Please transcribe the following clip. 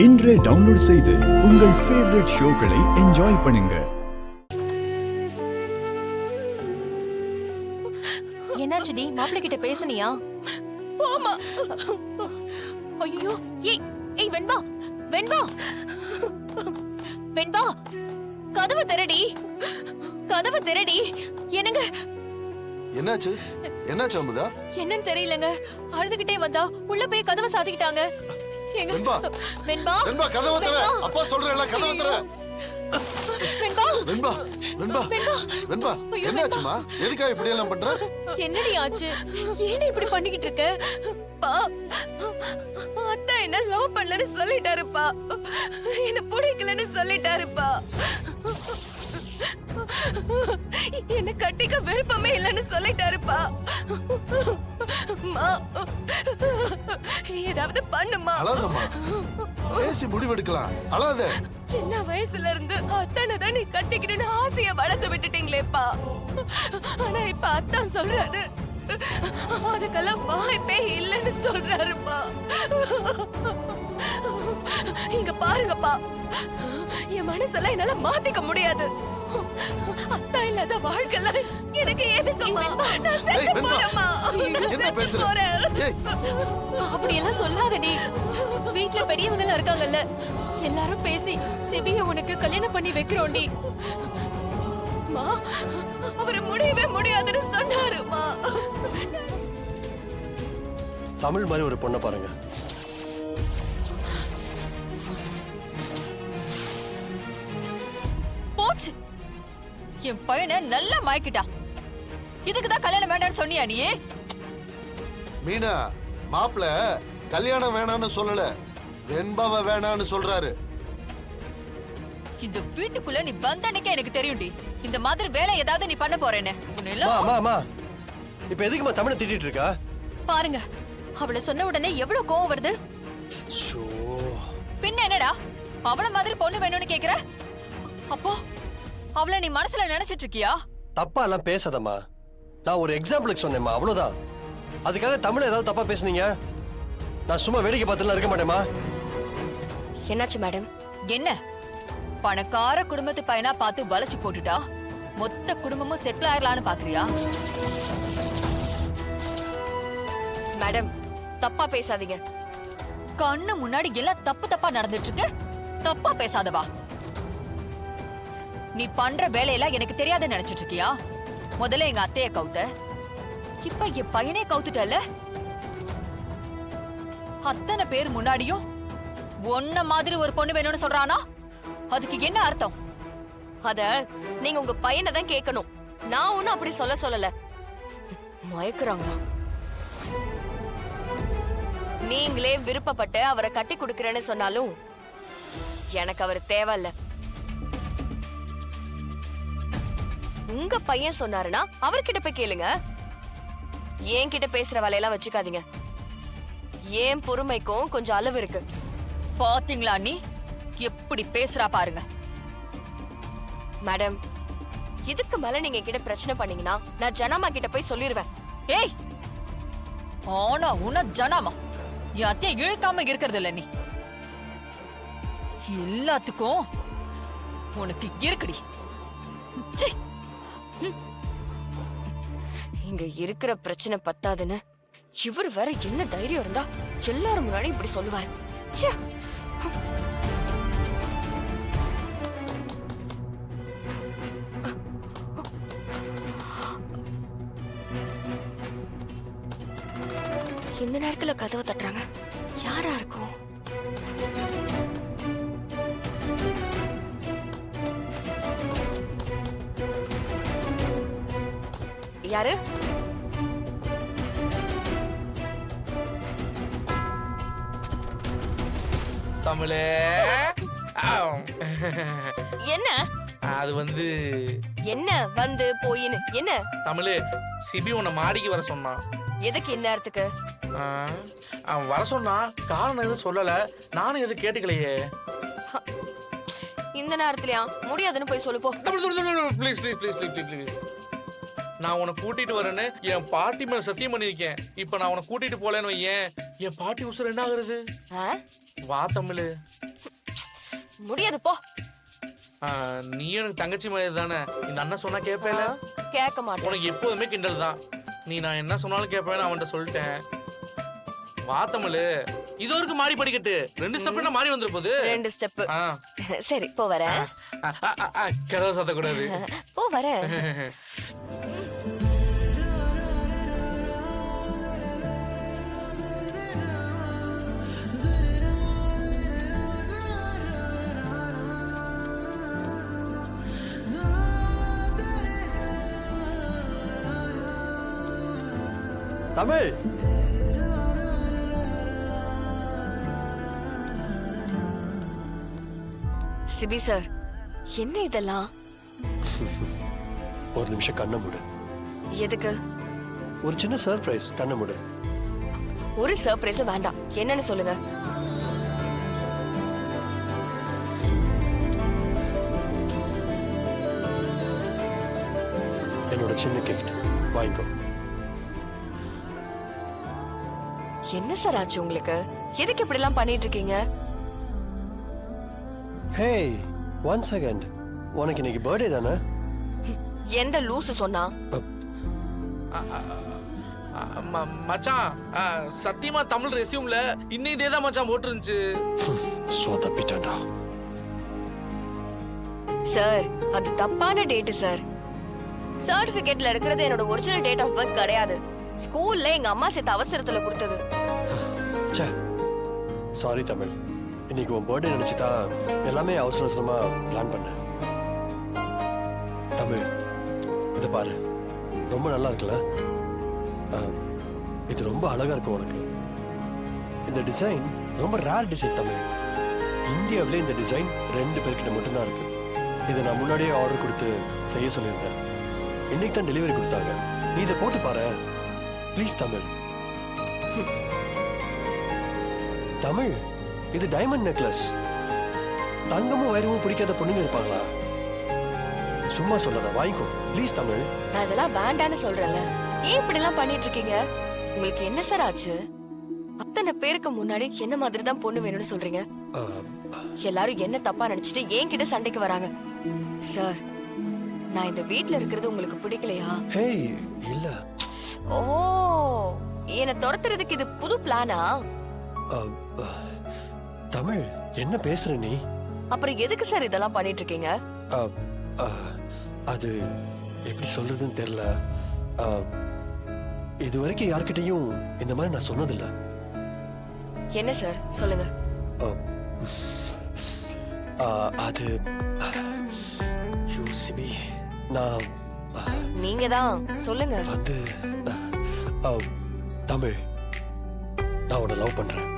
இன்றே டவுன்லோட் செய்து உங்கள் ஃபேவரட் ஷோக்களை என்ஜாய் பண்ணுங்க. என்னாச்சுடி? மாப்பிள்ளை கிட்ட பேசுனியா? ஆமா. ஐயோ, ஏய் ஏய் வெண்பா, வெண்பா, வெண்பா, கதவை திறடி, கதவை திறடி. என்னங்க? என்னாச்சு? என்னாச்சு அமுதா? என்னன்னு தெரியலங்க. அழுதுகிட்டே வந்தா உள்ள போய் கதவை சாத்திக்கிட்டாங்க. எங்க? வெண்பா, வெண்பா, வெண்பா கதவை திற. அப்பா சொல்றேன்ல கதவை திற. வெண்பா, வெண்பா, வெண்பா, வெண்பா, வெண்பா, ஐயோ, என்னாச்சுமா? எதுக்காக இப்படி எல்லாம் பண்ற? என்னடி ஆச்சு? ஏன் இப்படி பண்ணிக்கிட்டு இருக்க? பா, அத்தா என்ன லவ் பண்ணலன்னு சொல்லிட்டாருப்பா. என்ன பிடிக்கலன்னு சொல்லிட்டாருப்பா. என்ன கட்டிக்க விருப்பமே இல்லைன்னு சொல்லிட்டாருப்பா. ஏதாவது பண்ணுமா? அழாதம்மா, பேசி முடிவெடுக்கலாம். அழாத. சின்ன வயசுல இருந்து அத்தானை தான் நீ கட்டிக்கணும்னு ஆசைய வளர்த்து விட்டுட்டீங்களேப்பா. ஆனா இப்ப அத்தான் சொல்றாரு அதுக்கெல்லாம் வாய்ப்பே இல்லைன்னு சொல்றாருப்பா. இங்க பாருங்கப்பா, என் மனசெல்லாம் என்னால மாத்திக்க முடியாது. அத்தா இல்லாத வாழ்க்கைல எனக்கு எதுக்குமா? நான் செத்து போறேம்மா. என்ன பேசுற? ஏய், அப்படியெல்லாம் சொல்லாதடி. வீட்ல பெரியவங்க எல்லாம் இருக்காங்கல்ல, எல்லாரும் பேசி சிபிய உனக்கு கல்யாணம் பண்ணி வைக்கிறோண்டி. மா, அவரு முடியவே முடியாதுன்னு சொன்னாருமா. தமிழ் மாதிரி ஒரு பொண்ணை பாருங்க. போச்சு, என் பையனை நல்லா மயக்கிட்டா. இதுக்குதான் கல்யாணம் வேண்டாம்னு சொன்னியா நீ? மீனா, மாப்பிள கல்யாணம் வேணான்னு சொல்லல, வெண்பாவை வேணான்னு சொல்றாரு. இந்த வீட்டுக்குள்ள நீ வந்தனக்கே எனக்கு தெரியும்டி. இந்த மாதிரி வேலை ஏதாவது நீ பண்ண போறேன்னு உன்னை எல்லாம் அம்மா அம்மா, இப்ப எதுக்குமா தமிழை திட்டிட்டு இருக்கா? பாருங்க, அவளை சொன்ன உடனே எவ்வளவு கோவம் வருது. ஷோ, பின்ன என்னடா அவள மாதிரி பொண்ணு வேணும்னு கேக்குற? அப்போ அவளை நீ மனசுல நினைச்சிட்டு இருக்கியா? தப்பா எல்லாம் பேசாதம்மா. நான் ஒரு எக்ஸாம்பிளுக்கு சொன்னேம்மா, அவ்வளவுதான். அதுக்காக தமிழ் ஏதாவது தப்பா பேசுனீங்க, நான் சும்மா வேடிக்கை பார்த்துலாம் இருக்க மாட்டேம்மா. என்னாச்சு மேடம்? என்ன பணக்கார குடும்பத்து பையனா பார்த்து வளைச்சு போட்டுட்டா மொத்த குடும்பமும் செட்டில் ஆயிரலான்னு பாக்குறியா? மேடம், தப்பா பேசாதீங்க. கண்ணு முன்னாடி எல்லாம் தப்பு தப்பா நடந்துட்டு இருக்கு. தப்பா பேசாதவா? நீ பண்ற வேலையெல்லாம் எனக்கு தெரியாதுன்னு நினைச்சிட்டு இருக்கியா? முதல்ல எங்க அத்தைய கவுத்த, இப்ப என் பையனே கவுத்துட்டல. அத்தனை பேர் முன்னாடியும் ஒன்ன மாதிரி ஒரு பொண்ணு வேணும்னு சொல்றானா? அதுக்கு என்ன அர்த்தம்? அத நீங்க உங்க பையனை தான் கேட்கணும். நான் ஒன்னும் அப்படி சொல்லல. மயக்குறாங்க. நீங்களே விருப்பப்பட்டு அவரை கட்டி கொடுக்கறேன்னு சொன்னாலும் எனக்கு அவர் தேவையில்ல. உங்க பையன் சொன்னாருன்னா அவர்கிட்ட போய் கேளுங்க. என்கிட்ட பேசுற வேலையெல்லாம் வச்சுக்காதீங்க. ஏன் பொறுமைக்கும் கொஞ்சம் அளவு இருக்கு. பாத்தீங்களா நீ எப்படி பேசுறா பாருங்க. மேடம், இதுக்கு மேல நீங்க என்கிட்ட பிரச்சனை பண்ணீங்கன்னா நான் ஜனாமா கிட்ட போய் சொல்லிடுவேன். ஏய், ஆனா உன ஜனாமா என் அத்தையை இழுக்காம இருக்கிறது இல்ல. நீ எல்லாத்துக்கும் உனக்கு இருக்குடி. ச்சே. இங்க இருக்கிற பிரச்சனை பத்தாதுன்னு இவர் வேற என்ன தைரியம் இருந்தா எல்லாரும் முன்னாடி இப்படி சொல்லுவாரு. ச்சே. இந்த நேரத்துல கதவை தட்டுறாங்க. யாரா இருக்கும்? யாரு? தமிழே. என்ன அது வந்து என்ன வந்து போயின்னு என்ன? தமிழ் சிபி உன்னை மாடிக்கு வர சொன்னான். எதுக்கு இந்நேரத்துக்கு? அவன் வர சொன்னான், காரணம் எதுவும் சொல்லல. நானும் எதுவும் கேட்டுக்கலையே. இந்த நேரத்துலயா? முடியாதுன்னு போய் சொல்லு போ. Please please please please please. நான் உன்னை கூட்டிட்டு வரேன்னு என் பாட்டி மேல சத்தியம் பண்ணிருக்கேன். இப்ப நான் உன்னை கூட்டிட்டு போலேன்னு வையேன், என் பாட்டி உசுர் என்ன ஆகுறது? வா தமிழ். முடியாது போ. நீ எனக்கு தங்கச்சி மாதிரி தானே, இந்த அண்ணன் சொன்னா கேட்பேல. கேட்க மாட்டேன். உனக்கு எப்போதுமே கிண்டல் தான். நீ நான் என்ன சொன்னாலும் கேட்பேன்னு அவன்கிட்ட சொல்லிட்டேன். வா தமிழ், இது வரைக்கும் மாறி படிக்கட்டு 2 ஸ்டெப் என்ன மாறி வந்துரு போகுது. 2 ஸ்டெப். ஆ. சரி போ வரேன். கதவை சாத்தக்கூடாது. போ வரேன். தமிழ், சிபி சார், என்ன இதெல்லாம்? ஒரு நிமிஷம் கண்ணை மூடு. எதுக்கு? ஒரு சின்ன சர்ப்ரைஸ், கண்ணை மூடு. ஒரு சர்ப்ரைஸும் வேண்டாம். என்னன்னு சொல்லுங்க. என்னோட சின்ன கிஃப்ட் வாங்கிக்கோ. என்ன சார் ஆச்சு உங்களுக்கு? எதுக்கு இப்படி எல்லாம் பண்ணிட்டு இருக்கீங்க? ஹே, 1 செகண்ட். உனக்கு இன்னைக்கு பர்த்டே தானே? எந்த லூசு சொன்னா? மச்சான், சத்தியமா தமிழ் ரெசியூம்ல இன்னைக்கு தான் மச்சான் போட்டுருந்துச்சு. தப்பிட்டான்டா. சார், அது தப்பான டேட் சார். சர்டிபிகேட்ல இருக்கிறது என்னோட ஒரிஜினல் டேட் ஆஃப் பர்த் கிடையாது. ஸ்கூல்ல எங்க அம்மா சேர்த்து அவசரத்துல கொடுத்தது. சாரி தமிழ், இன்னைக்கு உன் பர்த்டே நினைச்சுதான் எல்லாமே அவசர அவசரமா பிளான் பண்ணேன். தமிழ், இதை பாரு, ரொம்ப நல்லா இருக்குல்ல? இது ரொம்ப அழகா இருக்கு உனக்கு. இந்த டிசைன் ரொம்ப ரேர் டிசைன் தமிழ். இந்தியாவிலே இந்த டிசைன் 2 பேர்கிட்ட மட்டும்தான் இருக்கு. இதை நான் முன்னாடியே ஆர்டர் கொடுத்து செய்ய சொல்லியிருந்தேன். இன்னைக்கு தான் டெலிவரி கொடுத்தாங்க. நீ இதை போட்டு பாரு ப்ளீஸ் தமிழ். தமிழ், இது டைமண்ட் நெக்லஸ். தங்கமும் வைரமும் பிடிக்காத பொண்ணுங்க இருப்பாங்களா? சும்மா சொல்லாத, வாங்கிக்கோ ப்ளீஸ் தமிழ். நான் இதெல்லாம் வேண்டான்னு சொல்றேன்ல. ஏன் இப்படி எல்லாம் பண்ணிட்டு இருக்கீங்க? உங்களுக்கு என்ன சார் ஆச்சு? அத்தனை பேருக்கு முன்னாடி என்ன மாதிரி தான் பொண்ணு வேணும்னு சொல்றீங்க. எல்லாரும் என்ன தப்பா நினைச்சிட்டு என்கிட்ட சண்டைக்கு வராங்க. சார், நான் இந்த வீட்ல இருக்கிறது உங்களுக்கு பிடிக்கலையா? ஹே இல்ல. ஓ, என்ன துரத்துறதுக்கு இது புது பிளானா? தமிழ், என்ன பேசுற நீ? அப்புறம் எதுக்கு சார் இதெல்லாம் பண்ணிட்டு இருக்கீங்க? அது எப்படி சொல்றதுன்னு தெரியல. இது வரைக்கும் யார்கிட்டயும் இந்த மாதிரி நான் சொன்னதில்ல. என்ன சார் சொல்லுங்க. அது யூசிபி, நான் நீங்க தான் சொல்லுங்க. வந்து தமிழ், நான் உன்னை லவ் பண்றேன்.